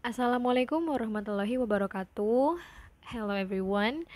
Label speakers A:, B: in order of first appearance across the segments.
A: Assalamualaikum warahmatullahi wabarakatuh. Hello everyone.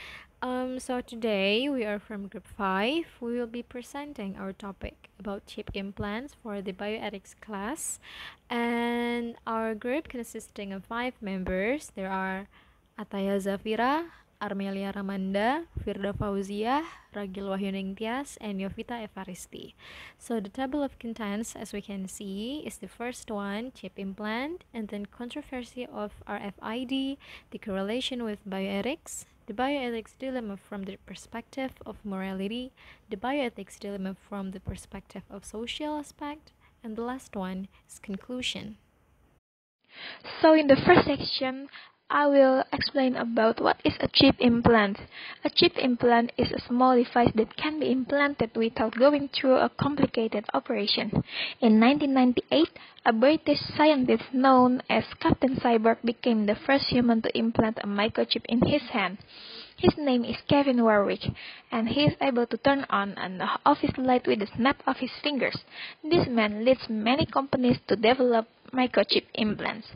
A: So today we are from group 5. We will be presenting our topic about chip implants for the bioethics class. And our group consisting of 5 members. There are Ataya Zafira, Armelia Ramanda, Firda Fauziah, Ragil Wahyuning Tias, and Yovita Evaristi. So the table of contents, as we can see, is the first one, chip implant, and then controversy of RFID, the correlation with bioethics, the bioethics dilemma from the perspective of morality, the bioethics dilemma from the perspective of social aspect, and the last one is conclusion.
B: So in the first section, I will explain about what is a chip implant. A chip implant is a small device that can be implanted without going through a complicated operation. In 1998, a British scientist known as Captain Cyborg became the first human to implant a microchip in his hand. His name is Kevin Warwick, and he is able to turn on an office light with a snap of his fingers. This man leads many companies to develop microchip implants.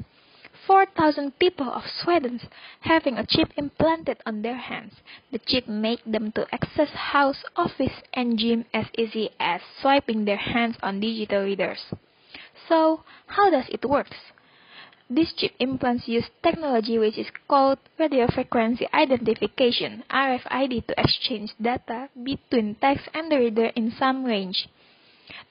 B: 4,000 people of Sweden having a chip implanted on their hands. The chip makes them to access house, office, and gym as easy as swiping their hands on digital readers. So, how does it work? These chip implants use technology which is called radio frequency identification (RFID) to exchange data between text and the reader in some range.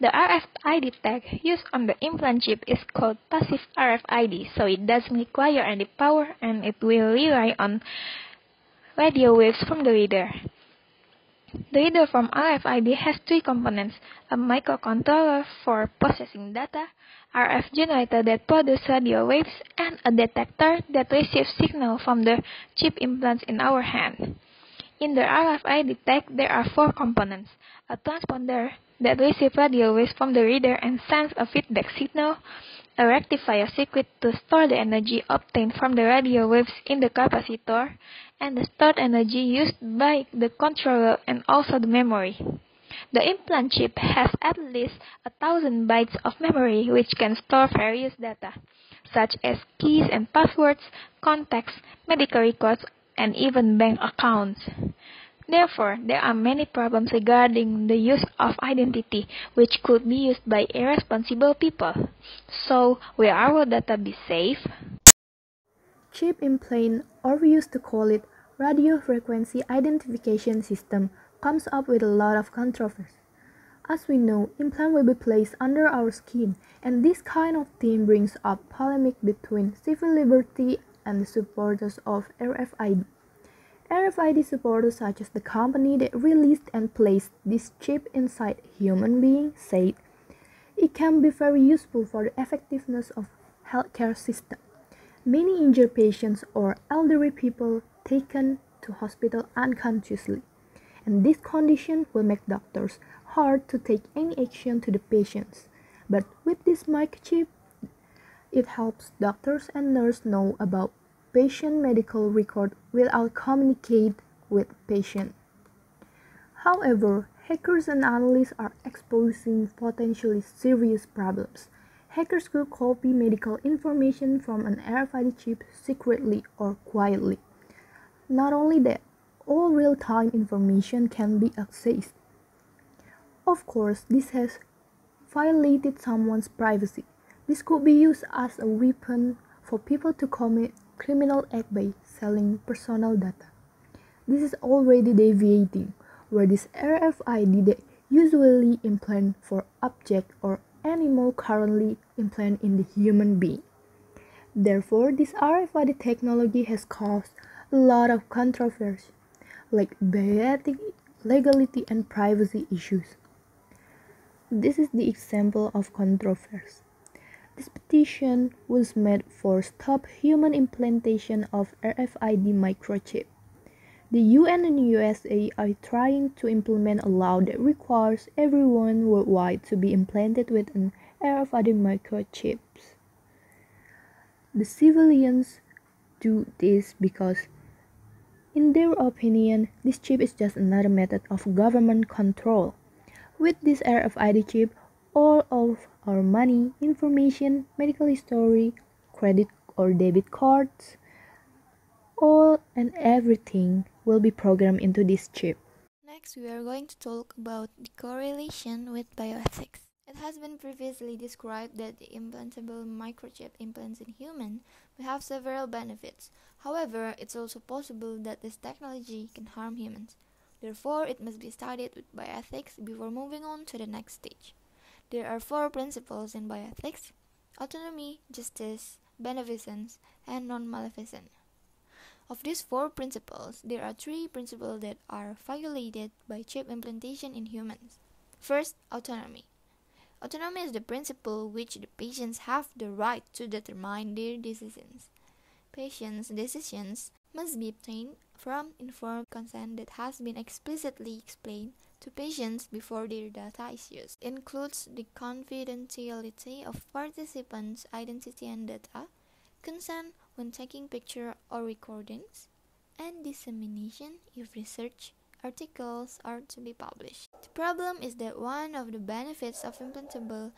B: The RFID tag used on the implant chip is called passive RFID, so it doesn't require any power and it will rely on radio waves from the reader. The reader from RFID has three components: a microcontroller for processing data, RF generator that produces radio waves, and a detector that receives signal from the chip implants in our hand. In the RFID tag, there are four components: a transponder that receives radio waves from the reader and sends a feedback signal, a rectifier circuit to store the energy obtained from the radio waves in the capacitor, and the stored energy used by the controller and also the memory. The implant chip has at least 1,000 bytes of memory which can store various data, such as keys and passwords, contacts, medical records, and even bank accounts. Therefore, there are many problems regarding the use of identity which could be used by irresponsible people. So, will our data be safe?
C: Chip implant, or we used to call it radio frequency identification system, comes up with a lot of controversy. As we know, implant will be placed under our skin, and this kind of thing brings up polemic between civil liberty and the supporters of RFID. RFID supporters such as the company that released and placed this chip inside human beings said it can be very useful for the effectiveness of healthcare system. Many injured patients or elderly people taken to hospital unconsciously, and this condition will make doctors hard to take any action to the patients. But with this microchip, it helps doctors and nurses know about patient medical record without communicate with patient. However, hackers and analysts are exposing potentially serious problems. Hackers could copy medical information from an RFID chip secretly or quietly. Not only that, all real-time information can be accessed. Of course, this has violated someone's privacy. This could be used as a weapon for people to commit criminal act by selling personal data. This is already deviating, where this RFID that usually implant for object or animal currently implant in the human being. Therefore, this RFID technology has caused a lot of controversy, like bioethics, legality, and privacy issues. This is the example of controversy. This petition was made for stop human implantation of RFID microchip. The UN and USA are trying to implement a law that requires everyone worldwide to be implanted with an RFID microchip. The civilians do this because, in their opinion, this chip is just another method of government control. With this RFID chip, all of our money, information, medical history, credit, or debit cards, all and everything will be programmed into this chip.
D: Next, we are going to talk about the correlation with bioethics. It has been previously described that the implantable microchip implants in humans may have several benefits. However, it's also possible that this technology can harm humans. Therefore, it must be studied with bioethics before moving on to the next stage. There are 4 principles in bioethics: autonomy, justice, beneficence, and non-maleficence. Of these 4 principles, there are 3 principles that are violated by chip implantation in humans. First, autonomy. Autonomy is the principle which the patients have the right to determine their decisions. Patients' decisions must be obtained from informed consent that has been explicitly explained to patients before their data is used. It includes the confidentiality of participants' identity and data, consent when taking pictures or recordings, and dissemination if research articles are to be published. The problem is that one of the benefits of implantable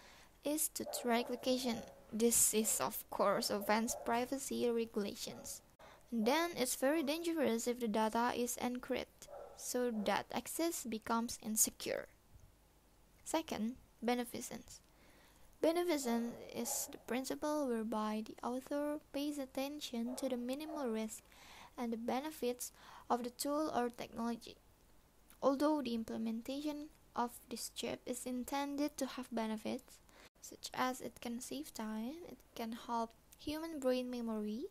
D: is to track location. This is of course offends privacy regulations. And then it's very dangerous if the data is encrypted, so that access becomes insecure. Second, beneficence. Beneficence is the principle whereby the author pays attention to the minimal risk and the benefits of the tool or technology. Although the implementation of this chip is intended to have benefits, such as it can save time, it can help human brain memory,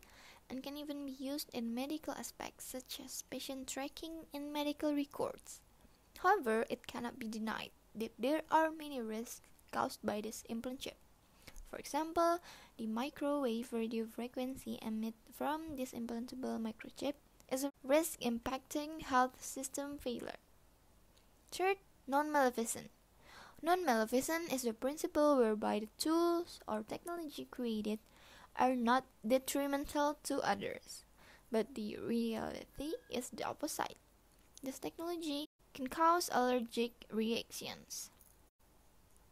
D: and can even be used in medical aspects such as patient tracking in medical records. However, it cannot be denied that there are many risks caused by this implant chip. For example, the microwave radio frequency emitted from this implantable microchip is a risk impacting health system failure. Third, non-maleficent. Non-maleficent is the principle whereby the tools or technology created are not detrimental to others, but the reality is the opposite. This technology can cause allergic reactions.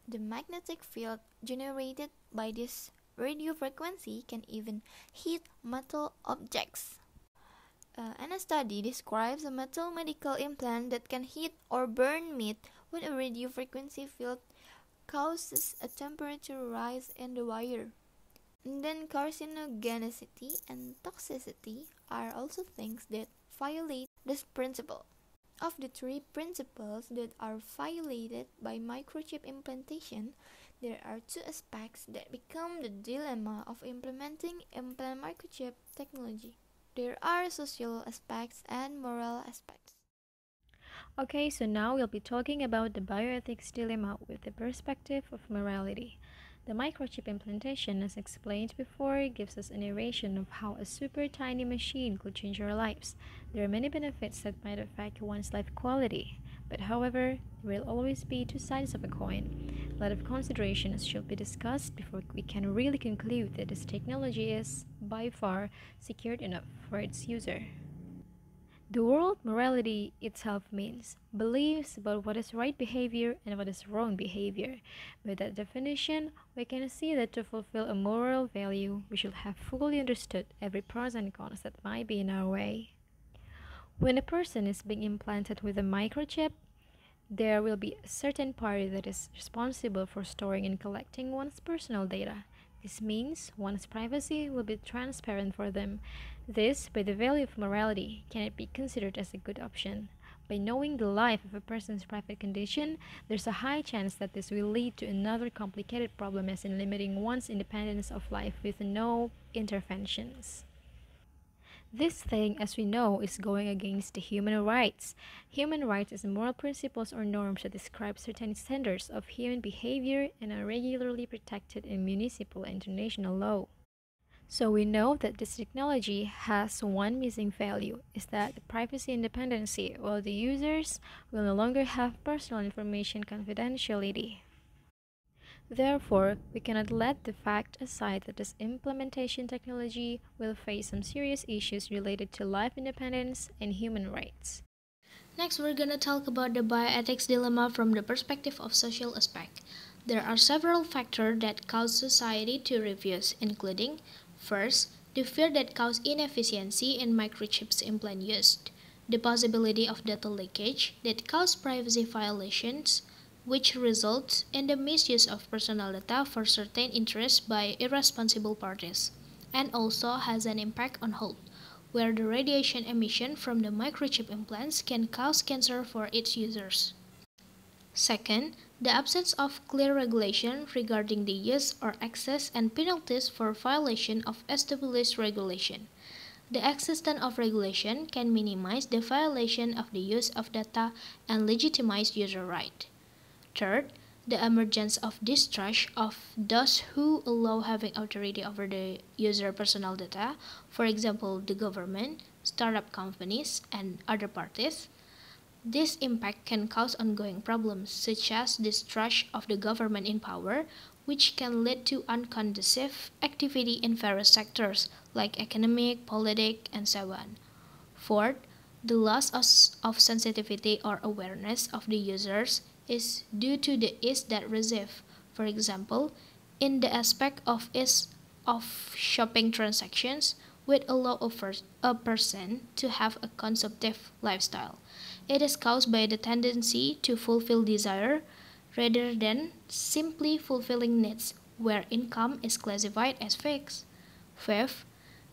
D: The magnetic field generated by this radio frequency can even hit metal objects. And a study describes a metal medical implant that can hit or burn meat when a radio frequency field causes a temperature rise in the wire. And then carcinogenicity and toxicity are also things that violate this principle. Of the 3 principles that are violated by microchip implantation, there are 2 aspects that become the dilemma of implementing implant microchip technology. There are social aspects and moral aspects.
A: Okay, so now we'll be talking about the bioethics dilemma with the perspective of morality. The microchip implantation, as explained before, gives us a narration of how a super tiny machine could change our lives. There are many benefits that might affect one's life quality, but however, there will always be 2 sides of a coin. A lot of considerations should be discussed before we can really conclude that this technology is, by far, secured enough for its user. The word morality itself means beliefs about what is right behavior and what is wrong behavior. By that definition, we can see that to fulfill a moral value, we should have fully understood every pros and cons that might be in our way. When a person is being implanted with a microchip, there will be a certain party that is responsible for storing and collecting one's personal data. This means one's privacy will be transparent for them. This, by the value of morality, cannot be considered as a good option. By knowing the life of a person's private condition, there's a high chance that this will lead to another complicated problem, as in limiting one's independence of life with no interventions. This thing, as we know, is going against the human rights. Human rights is moral principles or norms that describe certain standards of human behavior and are regularly protected in municipal and international law. So we know that this technology has one missing value, is that the privacy and independency, while the users will no longer have personal information confidentiality. Therefore, we cannot let the fact aside that this implementation technology will face some serious issues related to life independence and human rights.
E: Next, we're gonna talk about the bioethics dilemma from the perspective of social aspect. There are several factors that cause society to review, including first, the fear that causes inefficiency in microchips implant used, the possibility of data leakage that cause privacy violations, which results in the misuse of personal data for certain interests by irresponsible parties, and also has an impact on health, where the radiation emission from the microchip implants can cause cancer for its users. Second, the absence of clear regulation regarding the use or access and penalties for violation of established regulation. The existence of regulation can minimize the violation of the use of data and legitimize user right. Third, the emergence of distrust of those who allow having authority over the user personal data, for example, the government, startup companies, and other parties. This impact can cause ongoing problems such as distrust of the government in power, which can lead to unconducive activity in various sectors like economic, politics, and so on. Fourth, the loss of sensitivity or awareness of the users is due to the ease that receive. For example, in the aspect of ease of shopping transactions, which allow a person to have a consumptive lifestyle. It is caused by the tendency to fulfill desire rather than simply fulfilling needs, where income is classified as fixed. Fifth,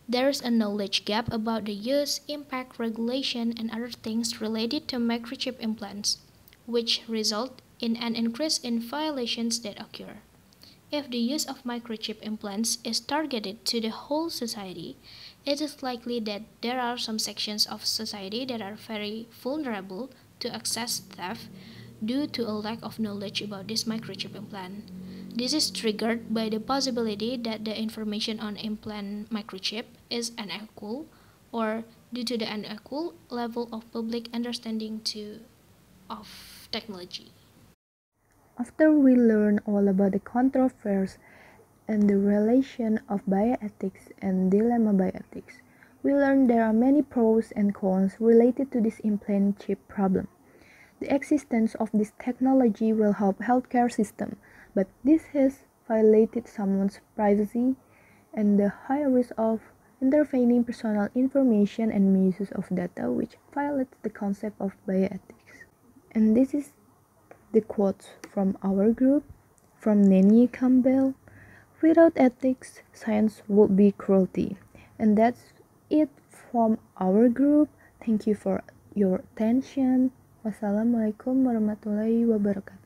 E: there is a knowledge gap about the use, impact, regulation, and other things related to microchip implants, which result in an increase in violations that occur. If the use of microchip implants is targeted to the whole society, it is likely that there are some sections of society that are very vulnerable to access theft due to a lack of knowledge about this microchip implant. This is triggered by the possibility that the information on implant microchip is unequal or due to the unequal level of public understanding of technology.
C: After we learn all about the controversies and the relation of bioethics and dilemma bioethics, we learned there are many pros and cons related to this implant chip problem. The existence of this technology will help healthcare system, but this has violated someone's privacy and the high risk of intervening personal information and misuse of data, which violates the concept of bioethics. And this is the quote from our group, from Nanny Campbell: "Without ethics, science would be cruelty." And that's it from our group. Thank you for your attention. Wassalamualaikum warahmatullahi wabarakatuh.